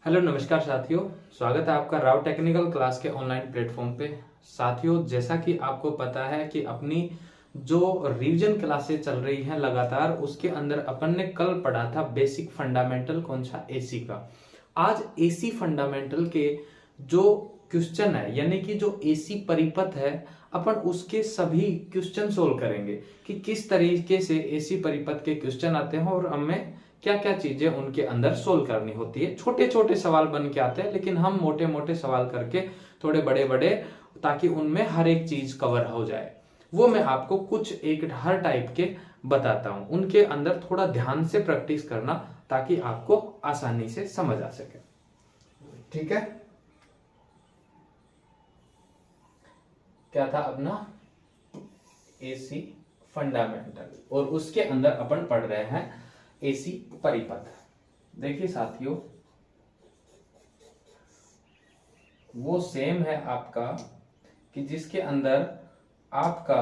Hello नमस्कार साथियों, स्वागत है आपका राव टेक्निकल क्लास के ऑनलाइन प्लेटफॉर्म पे। साथियों, जैसा कि आपको पता है कि अपनी जो रिवीजन क्लासेस चल रही हैं लगातार, उसके अंदर अपन ने कल पढ़ा था बेसिक फंडामेंटल कौन सा एसी का। आज एसी फंडामेंटल के जो क्वेश्चन है यानी कि जो एसी परिपथ है, अपन उसके सभी क्वेश्चन सोल्व करेंगे कि किस तरीके से एसी परिपथ के क्वेश्चन आते हैं और हमें क्या क्या चीजें उनके अंदर सोल्व करनी होती है। छोटे छोटे सवाल बन के आते हैं, लेकिन हम मोटे मोटे सवाल करके थोड़े बड़े बड़े, ताकि उनमें हर एक चीज कवर हो जाए। वो मैं आपको कुछ एक हर टाइप के बताता हूं, उनके अंदर थोड़ा ध्यान से प्रैक्टिस करना ताकि आपको आसानी से समझ आ सके। ठीक है, क्या था अपना एसी फंडामेंटल, और उसके अंदर अपन पढ़ रहे हैं एसी परिपथ। देखिए साथियों, वो सेम है आपका कि जिसके अंदर आपका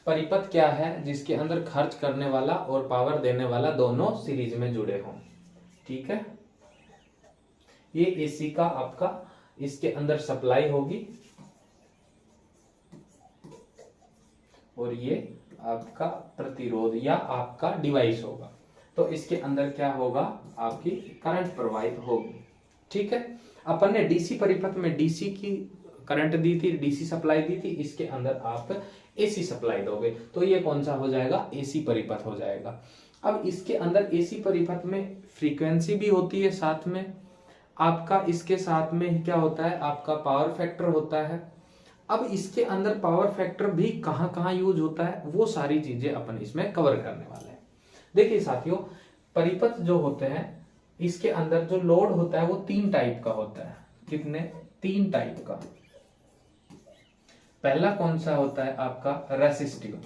परिपथ क्या है, जिसके अंदर खर्च करने वाला और पावर देने वाला दोनों सीरीज में जुड़े हों। ठीक है, ये एसी का आपका इसके अंदर सप्लाई होगी और ये आपका प्रतिरोध या आपका डिवाइस होगा। तो इसके अंदर क्या होगा, आपकी करंट प्रवाहित होगी। ठीक है, अपन ने डीसी परिपथ में डीसी की करंट दी थी, डीसी सप्लाई दी थी, इसके अंदर आप एसी सप्लाई दोगे तो ये कौन सा हो जाएगा, एसी परिपथ हो जाएगा। अब इसके अंदर एसी परिपथ में फ्रीक्वेंसी भी होती है, साथ में आपका इसके साथ में क्या होता है, आपका पावर फैक्टर होता है। अब इसके अंदर पावर फैक्टर भी कहां कहां यूज होता है, वो सारी चीजें अपन इसमें कवर करने वाले हैं। देखिए साथियों, परिपथ जो होते हैं इसके अंदर जो लोड होता है वो 3 टाइप का होता है। कितने? 3 टाइप का। पहला कौन सा होता है आपका, रेसिस्टिव।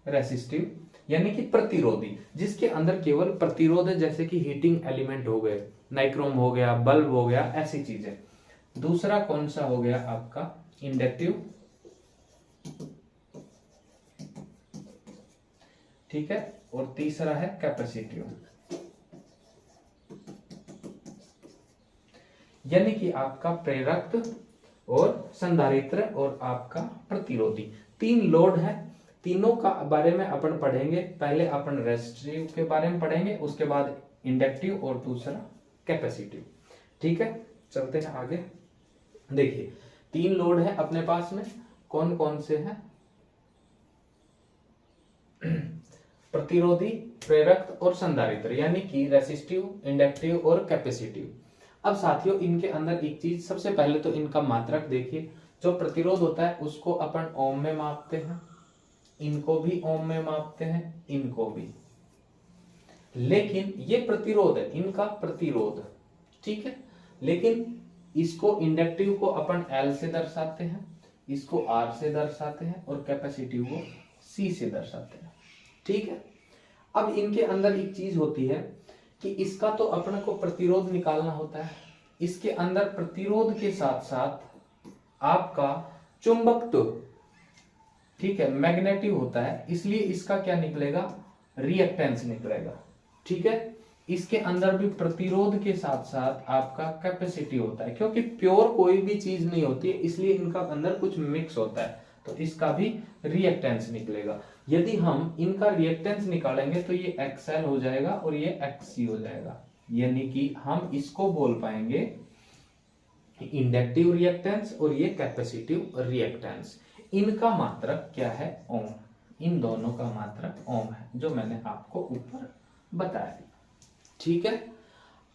रेसिस्टिव यानी कि प्रतिरोधी, जिसके अंदर केवल प्रतिरोध है, जैसे कि हीटिंग एलिमेंट हो गए, नाइक्रोम हो गया, बल्ब हो गया, ऐसी चीजें। दूसरा कौन सा हो गया आपका, इंडक्टिव। ठीक है, और तीसरा है कैपेसिटिव, यानी कि आपका प्रेरक और संधारित्र और आपका प्रतिरोधी। 3 लोड है, तीनों का बारे में अपन पढ़ेंगे। पहले अपन रेसिस्टिव के बारे में पढ़ेंगे, उसके बाद इंडक्टिव और दूसरा कैपेसिटिव। ठीक है, चलते हैं आगे। देखिए 3 लोड है अपने पास में, कौन कौन से हैं, प्रतिरोधी, प्रेरक और संधारित्र, यानी कि रेसिस्टिव, इंडक्टिव और कैपेसिटिव। अब साथियों, इनके अंदर एक चीज, सबसे पहले तो इनका मात्रक देखिए। जो प्रतिरोध होता है उसको अपन ओम में मापते हैं, इनको भी ओम में मापते हैं, इनको भी। लेकिन ये प्रतिरोध है, इनका प्रतिरोध। ठीक है, लेकिन इसको इंडक्टिव को अपन एल से दर्शाते हैं, इसको आर से दर्शाते हैं और कैपेसिटिव को सी से दर्शाते हैं। ठीक है, अब इनके अंदर एक चीज होती है कि इसका तो अपने को प्रतिरोध निकालना होता है, इसके अंदर प्रतिरोध के साथ साथ आपका चुंबकत्व, ठीक है, मैग्नेटिक होता है, इसलिए इसका क्या निकलेगा, रिएक्टेंस निकलेगा। ठीक है, इसके अंदर भी प्रतिरोध के साथ साथ आपका कैपेसिटी होता है, क्योंकि प्योर कोई भी चीज नहीं होती है, इसलिए इनका अंदर कुछ मिक्स होता है, तो इसका भी रिएक्टेंस निकलेगा। यदि हम इनका रिएक्टेंस निकालेंगे तो ये XL हो जाएगा और ये XC हो जाएगा, यानी कि हम इसको बोल पाएंगे इंडक्टिव रिएक्टेंस और ये कैपेसिटिव रिएक्टेंस। इनका मात्रक क्या है, ओम। इन दोनों का मात्रक ओम है, जो मैंने आपको ऊपर बताया। ठीक है,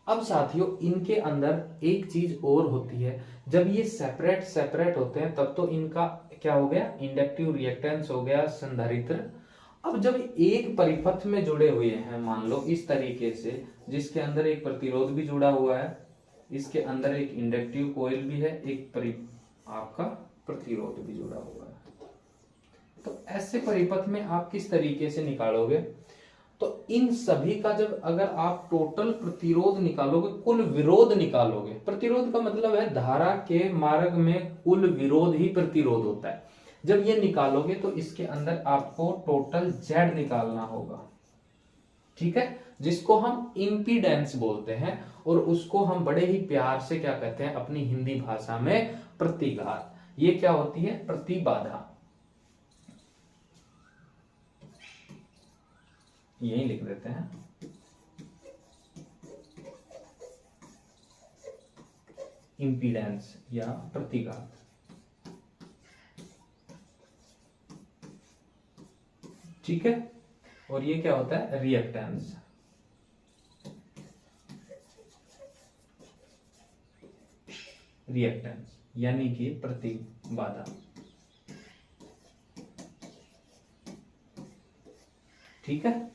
अब साथियों, इनके अंदर एक चीज और होती है, जब ये सेपरेट सेपरेट होते हैं तब तो इनका क्या हो गया, इंडक्टिव रिएक्टेंस हो गया, संधारित्र। अब जब एक परिपथ में जुड़े हुए हैं, मान लो इस तरीके से, जिसके अंदर एक प्रतिरोध भी जुड़ा हुआ है, इसके अंदर एक इंडक्टिव कॉइल भी है, एक आपका प्रतिरोध भी जुड़ा हुआ है, तो ऐसे परिपथ में आप किस तरीके से निकालोगे, तो इन सभी का जब अगर आप टोटल प्रतिरोध निकालोगे, कुल विरोध निकालोगे, प्रतिरोध का मतलब है धारा के मार्ग में कुल विरोध ही प्रतिरोध होता है। जब ये निकालोगे तो इसके अंदर आपको टोटल Z निकालना होगा। ठीक है, जिसको हम इम्पीडेंस बोलते हैं, और उसको हम बड़े ही प्यार से क्या कहते हैं अपनी हिंदी भाषा में प्रतिघात। ये क्या होती है? प्रतिबाधा। यही लिख देते हैं, इम्पीडेंस या प्रतिघात। ठीक है, और ये क्या होता है? रिएक्टेंस। रिएक्टेंस यानी कि प्रतिबाधा। ठीक है,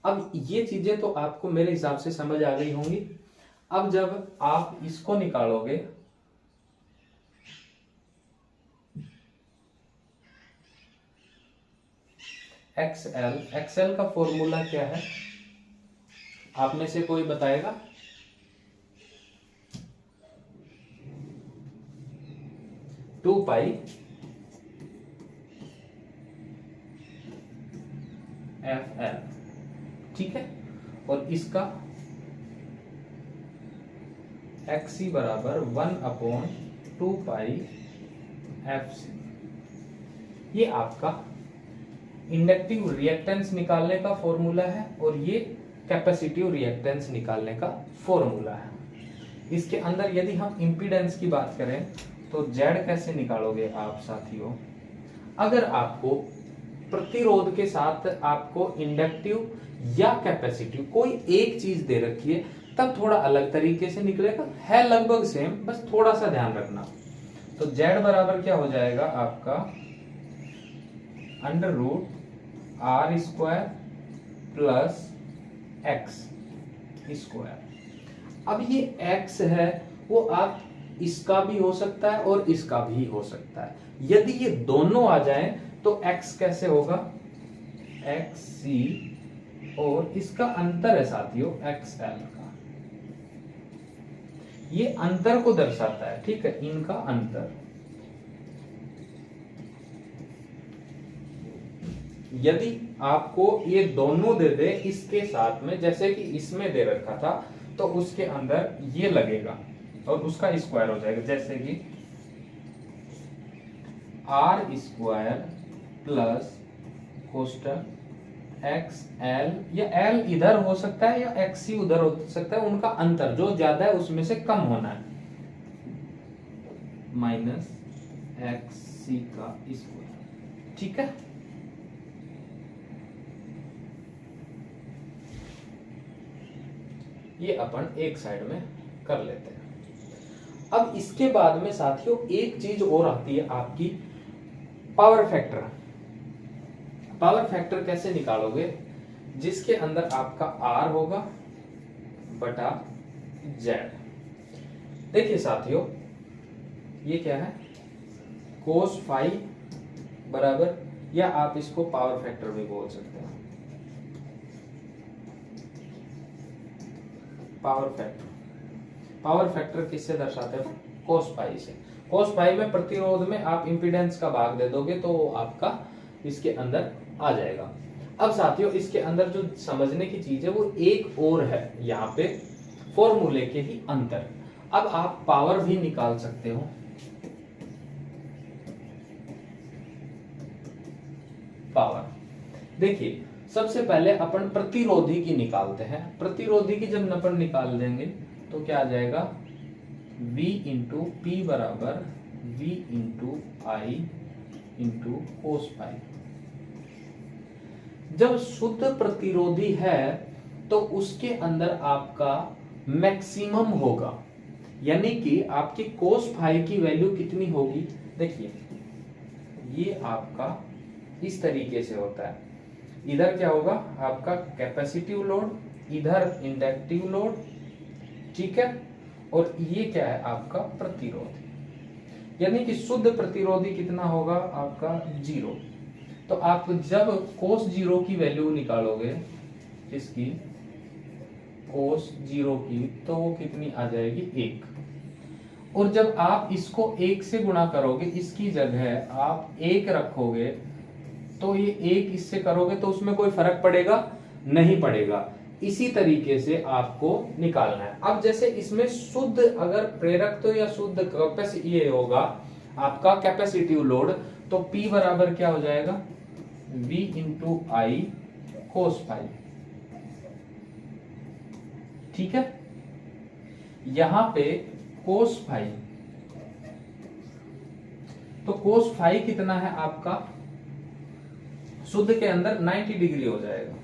अब ये चीजें तो आपको मेरे हिसाब से समझ आ गई होंगी। अब जब आप इसको निकालोगे, एक्सएल, एक्सएल का फॉर्मूला क्या है? आप में से कोई बताएगा? Two pi F L. ठीक है, और इसका एक्स सी बराबर 1/2 पाई एफ सी। ये आपका इंडक्टिव रिएक्टेंस निकालने का फॉर्मूला है, और ये कैपेसिटिव रिएक्टेंस निकालने का फॉर्मूला है। इसके अंदर यदि हम इंपीडेंस की बात करें तो जेड कैसे निकालोगे आप साथियों? अगर आपको प्रतिरोध के साथ आपको इंडक्टिव या कैपेसिटिव कोई एक चीज दे रखी है, तब थोड़ा अलग तरीके से निकलेगा, है लगभग सेम, बस थोड़ा सा ध्यान रखना। तो जेड बराबर क्या हो जाएगा आपका? √r² plus X square. अब ये x है, वो आप इसका भी हो सकता है और इसका भी हो सकता है। यदि ये दोनों आ जाएं तो x कैसे होगा? xc, और इसका अंतर है साथियों xl का। ये अंतर को दर्शाता है, ठीक है, इनका अंतर। यदि आपको ये दोनों दे दे इसके साथ में, जैसे कि इसमें दे रखा था, तो उसके अंदर ये लगेगा और उसका स्क्वायर हो जाएगा, जैसे कि r² प्लस कोष्टक XL, या L इधर हो सकता है या XC उधर हो सकता है, उनका अंतर जो ज्यादा है उसमें से कम होना है, माइनस XC का स्क्वायर। ठीक है, ये अपन एक साइड में कर लेते हैं। अब इसके बाद में साथियों एक चीज और आती है आपकी, पावर फैक्टर। पावर फैक्टर कैसे निकालोगे? जिसके अंदर आपका R होगा बटा Z। देखिए साथियों, ये क्या है? cos फाई बराबर, या आप इसको पावर फैक्टर भी बोल सकते हैं। पावर फैक्टर, पावर फैक्टर किससे दर्शाते हैं? cos फाई से। cos फाई में प्रतिरोध में आप इंपीडेंस का भाग दे दोगे तो आपका इसके अंदर आ जाएगा। अब साथियों इसके अंदर जो समझने की चीज है वो एक और है, यहाँ पे फॉर्मूले के ही अंतर। अब आप पावर भी निकाल सकते हो। पावर देखिए, सबसे पहले अपन प्रतिरोधी की निकालते हैं। प्रतिरोधी की जब अपन निकाल देंगे तो क्या आ जाएगा? V इंटू पी बराबर V इंटू आई इंटू कोस फाई। जब शुद्ध प्रतिरोधी है तो उसके अंदर आपका मैक्सिमम होगा, यानी कि आपकी कोस फाई की वैल्यू कितनी होगी? देखिए ये आपका इस तरीके से होता है। इधर क्या होगा? आपका कैपेसिटिव लोड, इधर इंडक्टिव लोड, ठीक है, और ये क्या है? आपका प्रतिरोध। यानी कि शुद्ध प्रतिरोधी कितना होगा? आपका 0। तो आप जब cos 0 की वैल्यू निकालोगे, इसकी cos 0 की, तो वो कितनी आ जाएगी? 1। और जब आप इसको 1 से गुणा करोगे, इसकी जगह आप 1 रखोगे, तो ये 1 इससे करोगे तो उसमें कोई फर्क पड़ेगा? नहीं पड़ेगा। इसी तरीके से आपको निकालना है। अब जैसे इसमें शुद्ध अगर प्रेरक तो या शुद्ध कैपेसिटी ये होगा आपका कैपेसिटिव लोड, तो P बराबर क्या हो जाएगा, V इंटू आई कोस फाई। ठीक है, यहां पे कोस फाई, तो कोस फाई कितना है आपका, शुद्ध के अंदर 90 डिग्री हो जाएगा।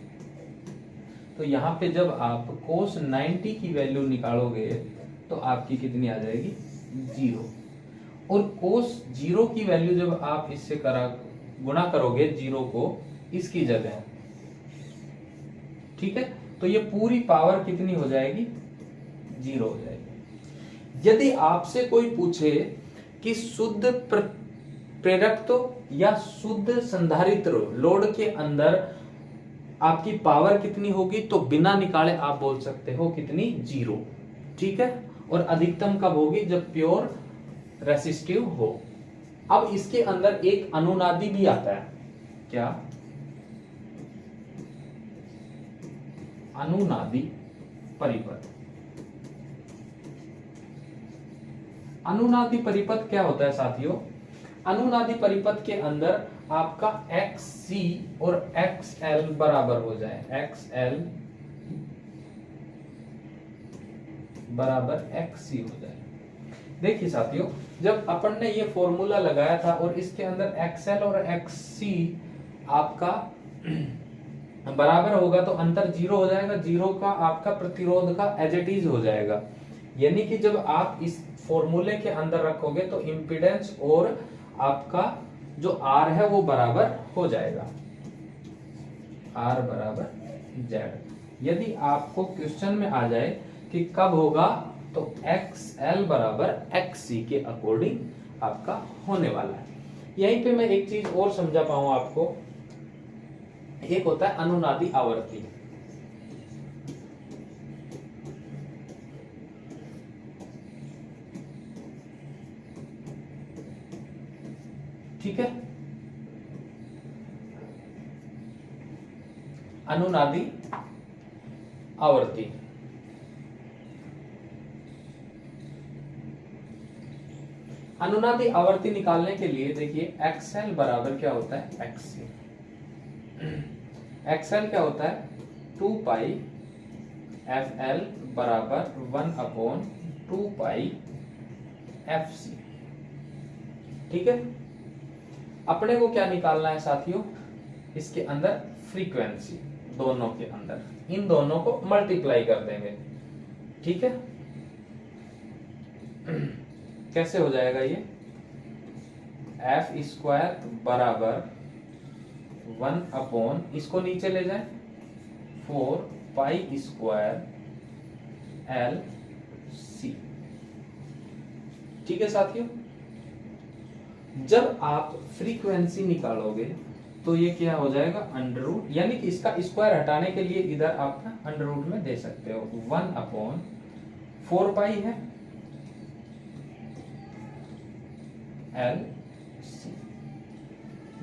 तो यहां पे जब आप कोस 90 की वैल्यू निकालोगे तो आपकी कितनी आ जाएगी, 0। और कोस 0 की वैल्यू जब आप इससे गुणा करोगे 0 को इसकी जगह, ठीक है, तो ये पूरी पावर कितनी हो जाएगी, 0 हो जाएगी। यदि आपसे कोई पूछे कि शुद्ध प्रेरकत्व या शुद्ध संधारित्र लोड के अंदर आपकी पावर कितनी होगी, तो बिना निकाले आप बोल सकते हो कितनी, 0। ठीक है, और अधिकतम कब होगी, जब प्योर रेसिस्टिव हो। अब इसके अंदर एक अनुनादी भी आता है, क्या, अनुनादी परिपथ। अनुनादी परिपथ क्या होता है साथियों, अनुनादी परिपथ के अंदर आपका XC और XL बराबर हो जाए, XL बराबर XC हो जाए। देखिए साथियों, जब अपन ने ये फॉर्मूला लगाया था और इसके अंदर XL और XC आपका बराबर होगा तो अंतर 0 हो जाएगा, 0 का आपका प्रतिरोध का एज इट इज हो जाएगा। यानी कि जब आप इस फॉर्मूले के अंदर रखोगे तो इंपीडेंस और आपका जो R है वो बराबर हो जाएगा, R बराबर Z। यदि आपको क्वेश्चन में आ जाए कि कब होगा, तो XL बराबर XC के अकॉर्डिंग आपका होने वाला है। यहीं पे मैं एक चीज और समझा पाऊं आपको, एक होता है अनुनादी आवर्ती। ठीक है, अनुनादी आवर्ती। अनुनादी आवर्ती निकालने के लिए देखिए XL बराबर क्या होता है, XC। XL क्या होता है, 2 पाई FL बराबर 1/2 पाई FC। ठीक है, अपने को क्या निकालना है साथियों, इसके अंदर फ्रीक्वेंसी, दोनों के अंदर इन दोनों को मल्टीप्लाई कर देंगे। ठीक है, कैसे हो जाएगा ये, F² बराबर 1/, इसको नीचे ले जाए, 4 पाई स्क्वायर LC। ठीक है साथियों, जब आप फ्रीक्वेंसी निकालोगे तो ये क्या हो जाएगा, अंडररूट, यानी कि इसका स्क्वायर हटाने के लिए इधर आप अंडररूट में दे सकते हो, 1/4 पाई है LC।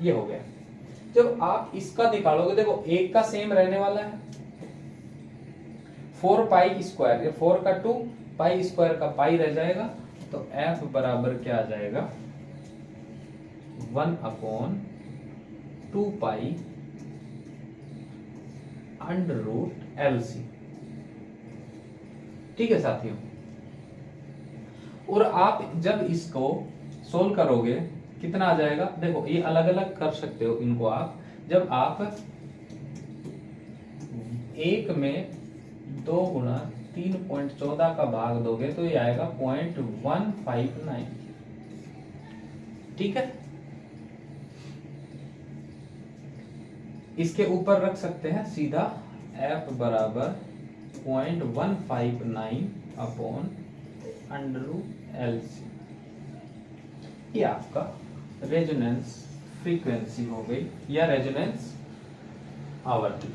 ये हो गया। जब आप इसका निकालोगे, देखो एक का सेम रहने वाला है, 4 पाई स्क्वायर, ये 4 का 2 पाई स्क्वायर का पाई रह जाएगा, तो F बराबर क्या आ जाएगा, 1/2 पाई अंडररूट LC। ठीक है साथियों, और आप जब इसको सोल्व करोगे कितना आ जाएगा, देखो ये अलग अलग कर सकते हो इनको आप, जब आप 1 में 2 गुना 3.14 का भाग दोगे तो ये आएगा 0.159। ठीक है, इसके ऊपर रख सकते हैं सीधा F बराबर 0.159/√LC। ये आपका रेजोनेंस फ्रीक्वेंसी हो गई या रेजोनेंस आवर्ती,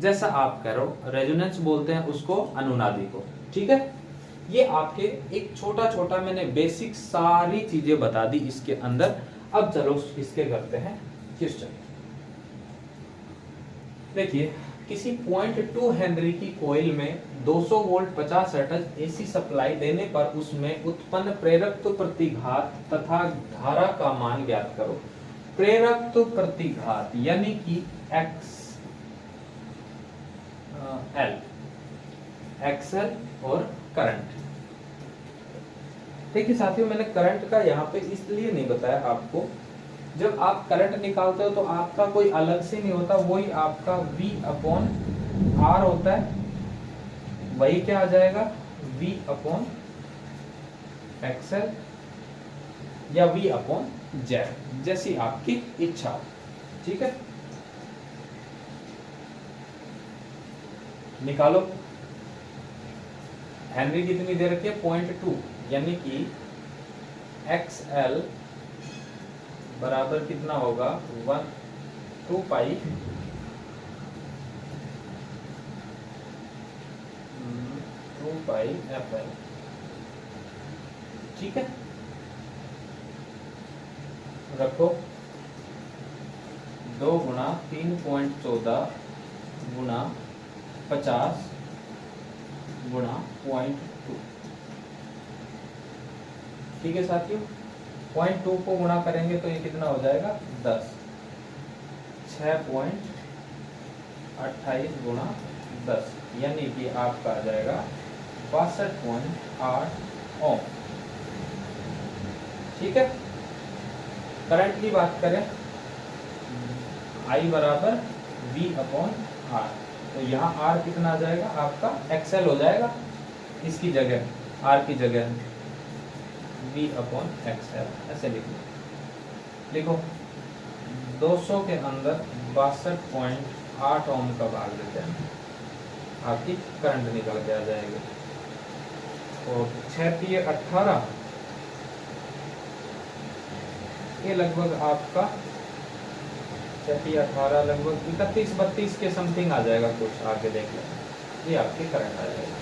जैसा आप कह रहे हो, रेजोनेंस बोलते हैं उसको अनुनादी को। ठीक है, ये आपके एक छोटा छोटा मैंने बेसिक सारी चीजें बता दी इसके अंदर। अब चलो इसके करते हैं क्वेश्चन। देखिए किसी 0.2 हेनरी की कॉइल में 200 वोल्ट 50 हर्ट्ज एसी सप्लाई देने पर उसमें उत्पन्न प्रेरकत्व प्रतिघात तथा धारा का मान ज्ञात करो। प्रेरकत्व प्रतिघात यानी कि एक्सएल और करंट। देखिए साथियों, मैंने करंट का यहाँ पे इसलिए नहीं बताया आपको, जब आप करंट निकालते हो तो आपका कोई अलग से नहीं होता, वही आपका V अपॉन R होता है। वही क्या आ जाएगा, V अपॉन एक्सएल या V अपॉन जेड, जैसी आपकी इच्छा हो। ठीक है, निकालो। हेनरी कितनी दे रखी है, 0.2, यानी कि एक्सएल बराबर कितना होगा, 2 पाई एफएल। ठीक है, रखो 2 गुणा 3.14 गुणा 50 गुणा 0.2। ठीक है साथियों, 0.2 को गुणा करेंगे तो ये कितना हो जाएगा, 10। 6.28 गुणा 10 यानी कि आपका आ जाएगा 62.8 ओम। ठीक है, करंट की बात करें, I बराबर V अपॉन R, तो यहाँ R कितना आ जाएगा, आपका एक्सएल हो जाएगा, इसकी जगह R की जगह V अपॉन एक्सएल ऐसे लिखो। 200 के अंदर 62.8 ओम का भाग देते हैं, आपकी करंट निकल के आ जाएगी। और 6 18, ये लगभग आपका 6 18 लगभग 31-32 के समथिंग आ जाएगा, कुछ आगे देख लें, ये आपकी करंट आ जाएगी।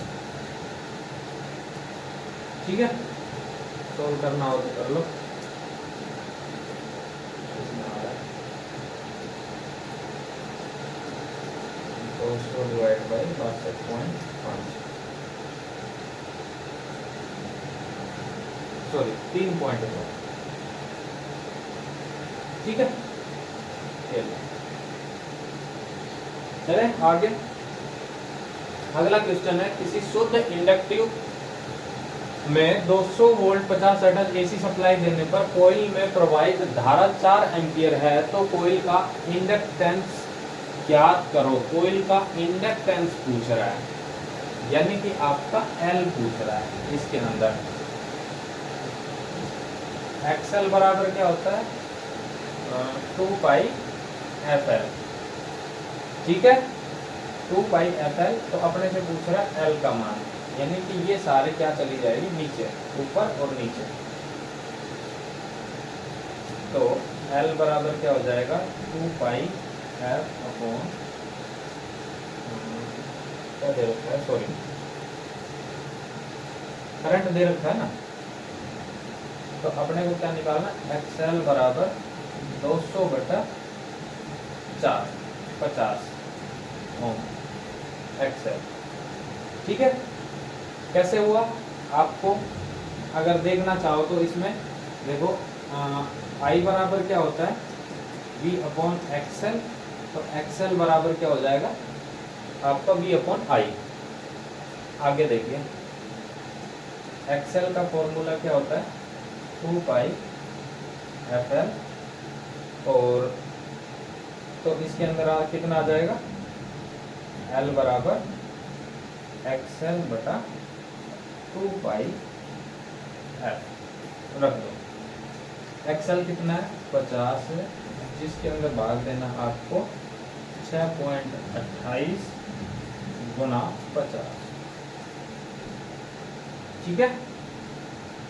ठीक है, सोल्व करना हो तो कर लो। Divide by 62.5, sorry 3.2। ठीक है, चले आगे। अगला क्वेश्चन है, किसी शुद्ध इंडक्टिव में 200 वोल्ट 50 हर्ट्ज एसी सप्लाई देने पर कॉइल में प्रवाहित धारा 4 एम्पियर है, तो कॉइल का इंडक्टेंस ज्ञात करो। कॉइल का इंडक्टेंस पूछ रहा है, यानी कि आपका L पूछ रहा है। इसके अंदर एक्सएल बराबर क्या होता है, 2 पाई एफएल। ठीक है, 2 पाई एफएल, तो अपने से पूछ रहा है L का मान, यानी कि ये सारे क्या चली जाएगी, नीचे, ऊपर और नीचे। तो L बराबर क्या हो जाएगा, 2 पाई एफ अपॉन, क्या दे रखा है, सॉरी करंट दे रखा है ना, तो अपने को क्या निकालना, एक्सएल बराबर 200/4 50 ओम एक्सएल। ठीक है, कैसे हुआ, आपको अगर देखना चाहो तो इसमें देखो, I बराबर क्या होता है, V अपॉन एक्सएल, तो एक्सएल बराबर क्या हो जाएगा आपका V अपॉन I। आगे देखिए, एक्सएल का फॉर्मूला क्या होता है, 2 पाई एफएल, और तो इसके अंदर कितना आ जाएगा, L बराबर एक्सएल बटा 2 पाई एफ। रख दो, एक्सएल कितना है, 50 है, जिसके अंदर भाग देना आपको 6.28 गुणा 50। ठीक है,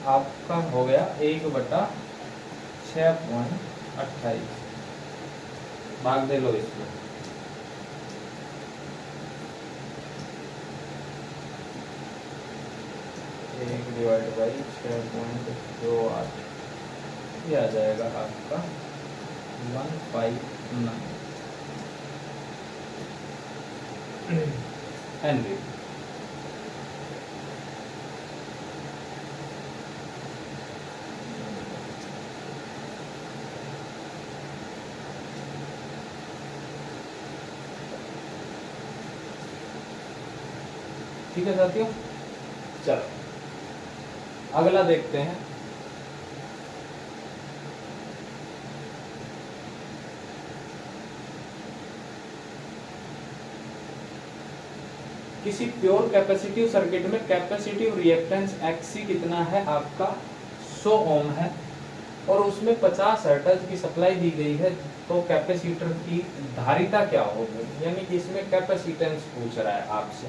आपका हो गया 1/6.28, भाग दे लो इसको। 1/6.28, ये आ जाएगा आपका 159। हेनरी। ठीक है साथियों, चलो अगला देखते हैं। किसी प्योर कैपेसिटिव सर्किट में कैपेसिटिव रिएक्टेंस Xc कितना है आपका 100 ओम है और उसमें 50 हर्ट्ज की सप्लाई दी गई है, तो कैपेसिटर की धारिता क्या होगी, यानी कि इसमें कैपेसिटेंस पूछ रहा है आपसे।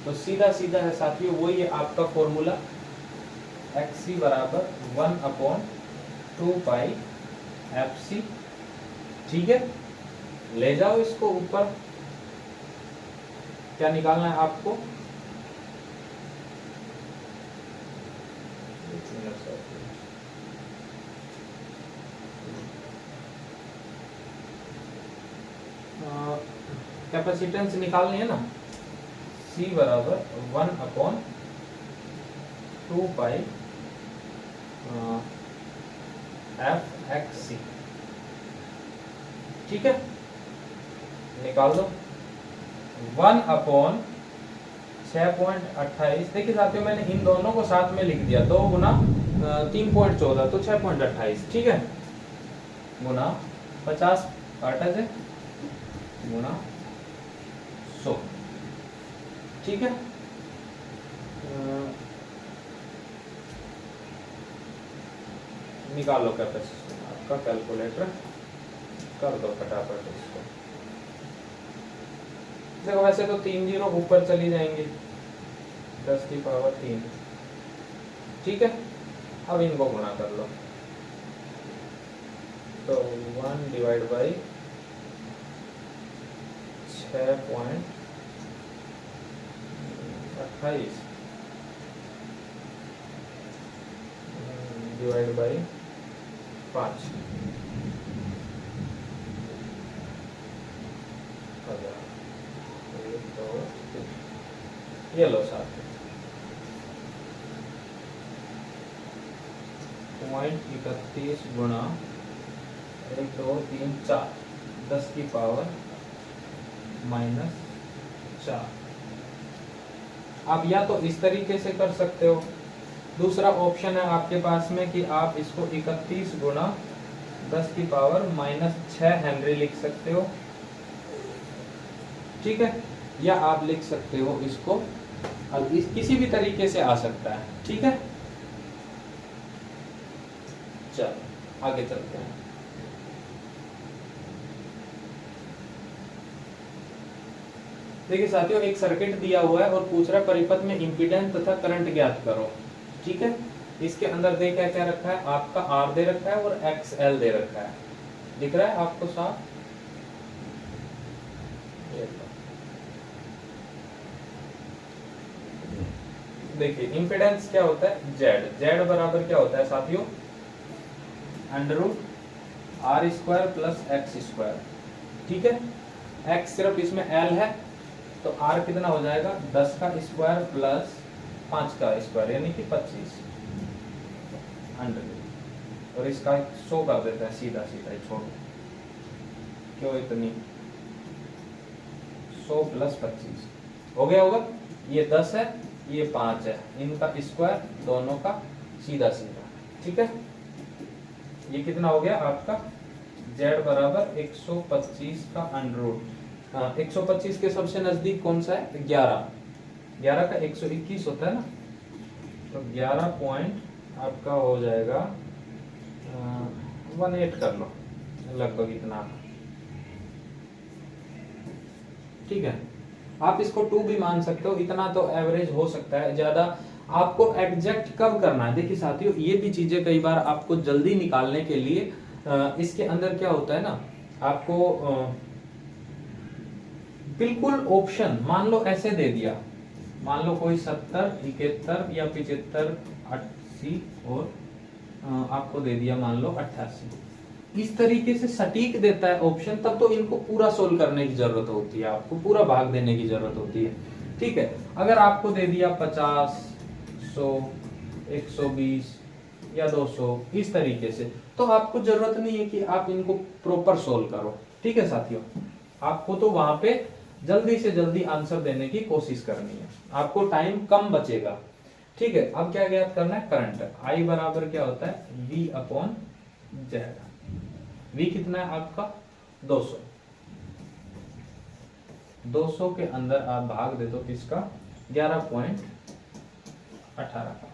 तो सीधा सीधा है साथियों, वही है आपका फॉर्मूला Xc बराबर 1/2 पाई Fc। ठीक है, ले जाओ इसको ऊपर। क्या निकालना है आपको, कैपेसिटेंस निकालनी है ना। C बराबर 1/2 पाई Fxc। ठीक है, निकाल दो। 1/6.28। देखिए साथियों, मैंने इन दोनों को साथ में लिख दिया, 2 गुना 3.14 तो 6.28। ठीक है, गुना 50 हर्ट्ज है गुना 100। ठीक है, निकालो कैपेसिटेंस आपका, कैलकुलेटर कर दो फटाफट इसको। देखो वैसे तो 3 जीरो ऊपर चली जाएंगी, 10 की पावर 3। ठीक है, अब इनको गुणा कर लो, तो 1 डिवाइड बाई 6.28 डिवाइड बाई 5 ये लो साथ 0.31 गुणा 1 2 3 4 10 की पावर -4। आप या तो इस तरीके से कर सकते हो, दूसरा ऑप्शन है आपके पास में कि आप इसको 31 गुणा 10 की पावर -6 हेनरी लिख सकते हो। ठीक है, या आप लिख सकते हो इसको, अब इस किसी भी तरीके से आ सकता है। ठीक है, चलो आगे चलते हैं। देखिए साथियों, एक सर्किट दिया हुआ है और पूछ रहा है परिपथ में इंपीडेंस तथा करंट ज्ञात करो। ठीक है, इसके अंदर दे क्या क्या रखा है, आपका R दे रखा है और XL दे रखा है। दिख रहा है आपको साफ? देखिए इंपीडेंस क्या होता है, Z बराबर क्या होता है साथियों, √R² प्लस X²। ठीक है, X सिर्फ इसमें L है, तो R कितना हो जाएगा, 10 का स्क्वायर प्लस 5 का स्क्वायर यानी कि 25 अंडर, और इसका 100 कर देता है सीधा सीधा, छोड़ो क्यों इतनी, 100 प्लस 25 हो गया होगा। ये 10 है, ये 5 है, इनका स्क्वायर दोनों का सीधा सीधा। ठीक है, ये कितना हो गया आपका, Z बराबर 125 का अंडर 125 के सबसे नजदीक कौन सा है, 11 का 121 होता है ना, तो 11 पॉइंट आपका हो जाएगा 18 कर लो, लगभग इतना। ठीक है, आप इसको 2 भी मान सकते हो, इतना तो एवरेज हो सकता है। ज्यादा आपको एग्जैक्ट कब करना है, देखिए साथियों ये भी चीजें कई बार आपको जल्दी निकालने के लिए इसके अंदर क्या होता है ना, आपको बिल्कुल ऑप्शन मान लो ऐसे दे दिया, मान लो कोई 70 71 या 75 80 और आपको दे दिया मान लो 88, इस तरीके से सटीक देता है ऑप्शन, तब तो इनको पूरा सोल्व करने की जरूरत होती है, आपको पूरा भाग देने की जरूरत होती है। ठीक है, अगर आपको दे दिया 50, 100, 120 या 200 इस तरीके से, तो आपको जरूरत नहीं है कि आप इनको प्रॉपर सोल्व करो। ठीक है साथियों, आपको तो वहां पे जल्दी से जल्दी आंसर देने की कोशिश करनी है, आपको टाइम कम बचेगा। ठीक है, अब क्या ज्ञात करना है, करंट। आई बराबर क्या होता है, V अपॉन जेड। V कितना है आपका 200। 200 के अंदर आप भाग दे दो किसका, 11.18 का।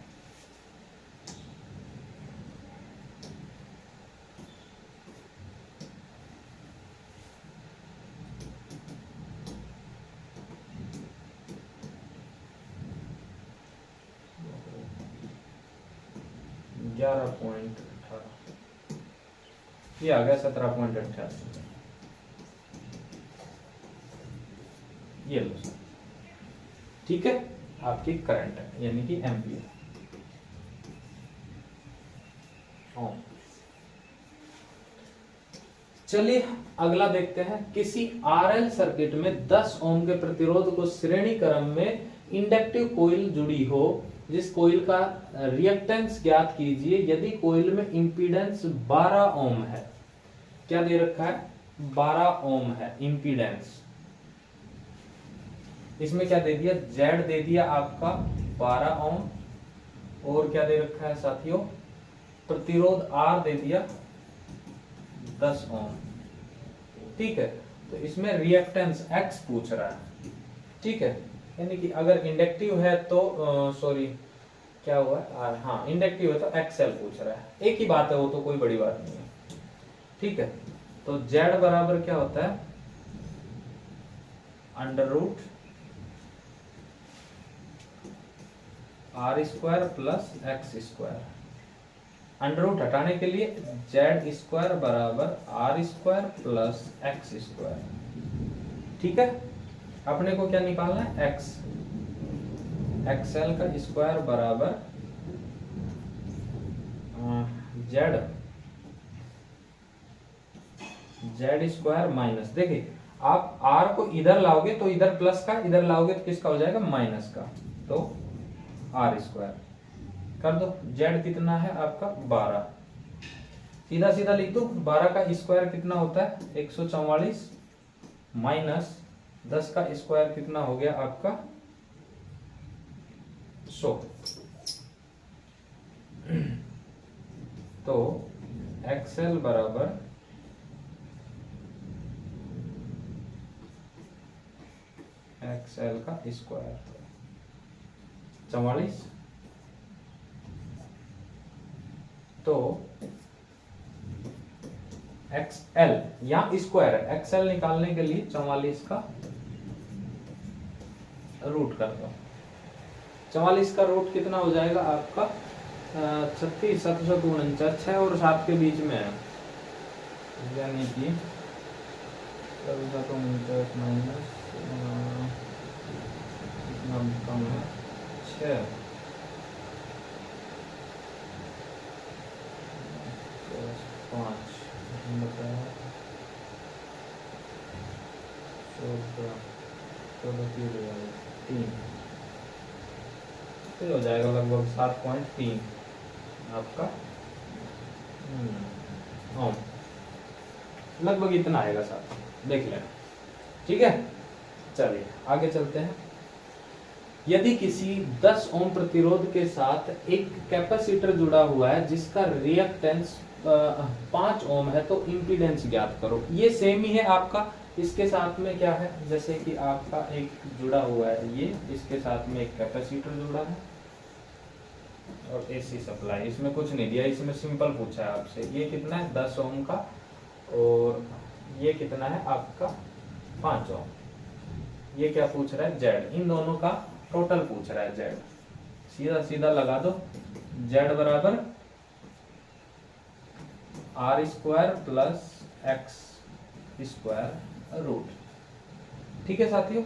ये आ गया 17.88। ये लो सर, ठीक है, आपकी करंट है यानी कि एम्पियर। चलिए अगला देखते हैं, किसी आरएल सर्किट में 10 ओम के प्रतिरोध को श्रेणी क्रम में इंडक्टिव कोइल जुड़ी हो, जिस कोइल का रिएक्टेंस ज्ञात कीजिए यदि कोइल में इंपीडेंस 12 ओम है। क्या दे रखा है, 12 ओम है इंपीडेंस। इसमें क्या दे दिया, जेड दे दिया आपका 12 ओम, और क्या दे रखा है साथियों, प्रतिरोध आर दे दिया 10 ओम। ठीक है, तो इसमें रिएक्टेंस एक्स पूछ रहा है। ठीक है, यानी कि अगर इंडक्टिव है तो सॉरी क्या हुआ है, हाँ इंडक्टिव है तो एक्सएल पूछ रहा है, एक ही बात है वो, तो कोई बड़ी बात नहीं है। ठीक है, तो जेड बराबर क्या होता है, under root R square plus X square. Under root हटाने के लिए जेड स्क्वायर बराबर R square plus X square. ठीक है, अपने को क्या निकालना है, एक्स। एक्सएल का स्क्वायर बराबर जेड, जेड स्क्वायर माइनस, देखिए आप आर को इधर लाओगे तो इधर प्लस का, इधर लाओगे तो किसका हो जाएगा, माइनस का, तो आर स्क्वायर कर दो। जेड कितना है आपका 12, सीधा सीधा लिख दो, 12 का स्क्वायर कितना होता है 144, माइनस 10 का स्क्वायर कितना हो गया आपका 100। तो एक्सएल बराबर एक्सएल का स्क्वायर 44, तो एक्सएल यहां स्क्वायर है, एक्सएल निकालने के लिए 44 का रूट कर दो। 44 का रूट कितना हो जाएगा आपका 36, 749, 6 और 7 के बीच में है, यानी कि माइनस कितना कम है 6, 5 बताया 3 हो जाएगा लगभग 7.3 आपका ओम, लगभग इतना आएगा साथ, देख लेना। ठीक है, चलिए आगे चलते हैं। यदि किसी 10 ओम प्रतिरोध के साथ एक कैपेसिटर जुड़ा हुआ है जिसका रिएक्टेंस 5 ओम है, तो इंपीडेंस ज्ञात करो। ये सेम ही है आपका, इसके साथ में क्या है, जैसे कि आपका एक जुड़ा हुआ है ये, इसके साथ में एक कैपेसिटर जुड़ा है और एसी सप्लाई, इसमें कुछ नहीं दिया, इसमें सिंपल पूछा है आपसे। ये कितना है 10 ओम का, और ये कितना है आपका 5 ओम। ये क्या पूछ रहा है, जेड, इन दोनों का टोटल पूछ रहा है जेड। सीधा सीधा लगा दो, जेड बराबर R square plus X square root. ठीक है साथियों,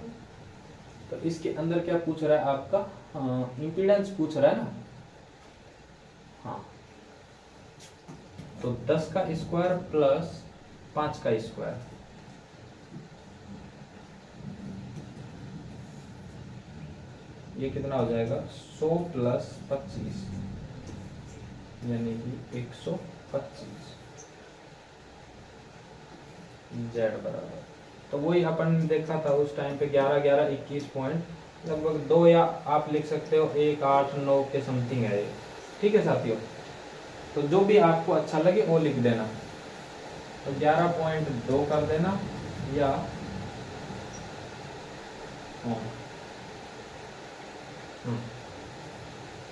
तो इसके अंदर क्या पूछ रहा है आपका, इंपीडेंस पूछ रहा है ना, हाँ तो 10 का स्क्वायर प्लस 5 का स्क्वायर, ये कितना हो जाएगा 100 प्लस 25 यानी कि 125 जेड बराबर। तो वही अपन देखा था उस टाइम पे 11 11 21 पॉइंट लगभग 2 या आप लिख सकते हो 1 8 9 के समथिंग है ये। ठीक है साथियों, तो जो भी आपको अच्छा लगे वो लिख देना। तो 11.2 कर देना या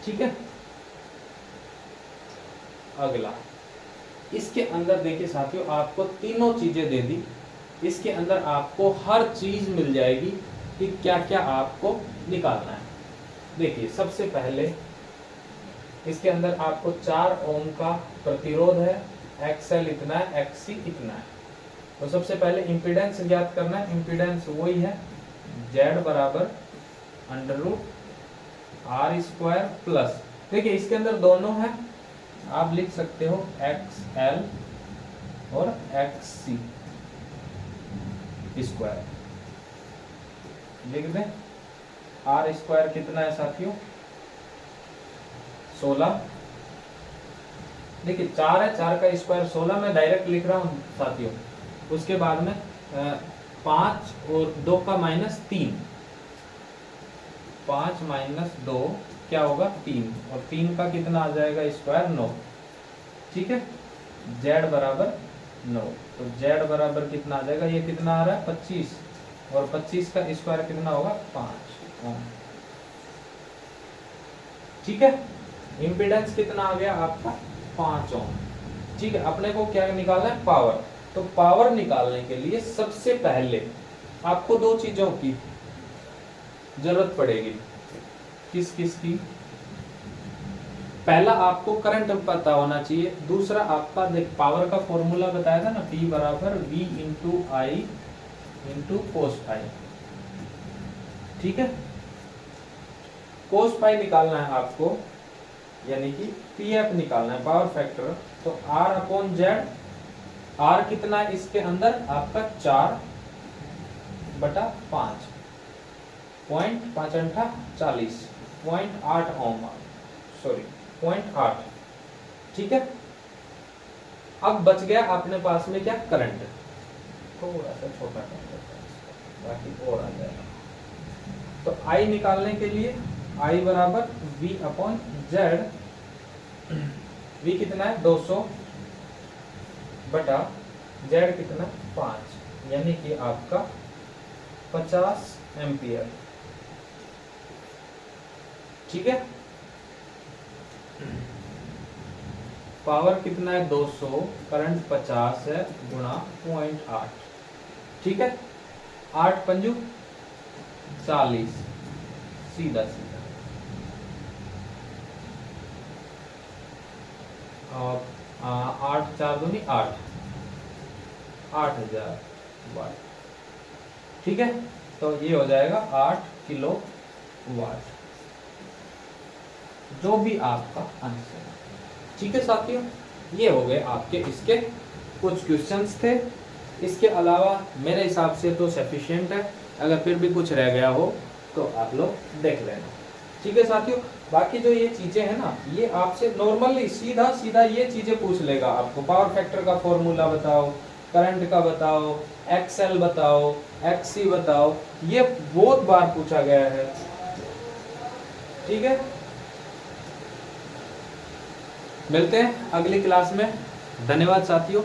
ठीक है। अगला, इसके अंदर देखिए साथियों आपको तीनों चीजें दे दी, इसके अंदर आपको हर चीज मिल जाएगी कि क्या क्या आपको निकालना है। देखिए सबसे पहले इसके अंदर आपको 4 ओम का प्रतिरोध है, एक्सएल इतना है, एक्ससी इतना है। तो सबसे पहले इंपीडेंस ज्ञात करना है। इंपीडेंस वही है जेड बराबर √r स्क्वायर प्लस, देखिए इसके अंदर दोनों है, आप लिख सकते हो XL और XC स्क्वायर लिख दें। R स्क्वायर कितना है साथियों 16, देखिए 4 है, 4 का स्क्वायर 16 मैं डायरेक्ट लिख रहा हूं साथियों। उसके बाद में 5 और 2 का -3, 5 - 2 क्या होगा 3, और 3 का कितना आ जाएगा स्क्वायर 9। ठीक है, z बराबर 9, तो z बराबर कितना आ जाएगा, ये कितना आ रहा है 25, और 25 का स्क्वायर कितना होगा 5 ओम। ठीक है, इंपीडेंस कितना आ गया आपका 5 ओम। ठीक है, अपने को क्या निकालना है पावर। तो पावर निकालने के लिए सबसे पहले आपको 2 चीजों की जरूरत पड़ेगी। किस किस की? पहला आपको करंट पता होना चाहिए, दूसरा आपका देख पावर का फॉर्मूला बताया था ना, P बराबर V इंटू आई इंटू कोस फाई। ठीक है, कोस फाई निकालना है आपको, यानी कि PF निकालना है पावर फैक्टर। तो R अपॉन जेड, R कितना है इसके अंदर आपका 4/5, 0.5 40, 0.8 ओम, सॉरी 0.8। ठीक है, अब बच गया अपने पास में क्या करंट, थोड़ा सा छोटा कर देता है बाकी और आ जाएगा। तो I निकालने के लिए I बराबर V अपॉन जेड, V कितना है 200 बटा जेड कितना 5, यानी कि आपका 50 एम्पियर। ठीक है, पावर कितना है 200, करंट 50 है गुणा 0.8। ठीक है, 8 पंजू 40, सीधा सीधा। और 8 4 दूनी 8, 8000 वाट। ठीक है, तो ये हो जाएगा 8 किलो वाट, जो भी आपका आंसर है। ठीक है साथियों, ये हो गए आपके इसके कुछ क्वेश्चंस थे। इसके अलावा मेरे हिसाब से तो सफिशिएंट है, अगर फिर भी कुछ रह गया हो तो आप लोग देख लेना। ठीक है साथियों, बाकी जो ये चीजें हैं ना, ये आपसे नॉर्मली सीधा सीधा ये चीजें पूछ लेगा आपको। पावर फैक्टर का फॉर्मूला बताओ, करंट का बताओ, एक्सएल बताओ, एक्ससी बताओ, ये बहुत बार पूछा गया है। ठीक है, मिलते हैं अगली क्लास में। धन्यवाद साथियों।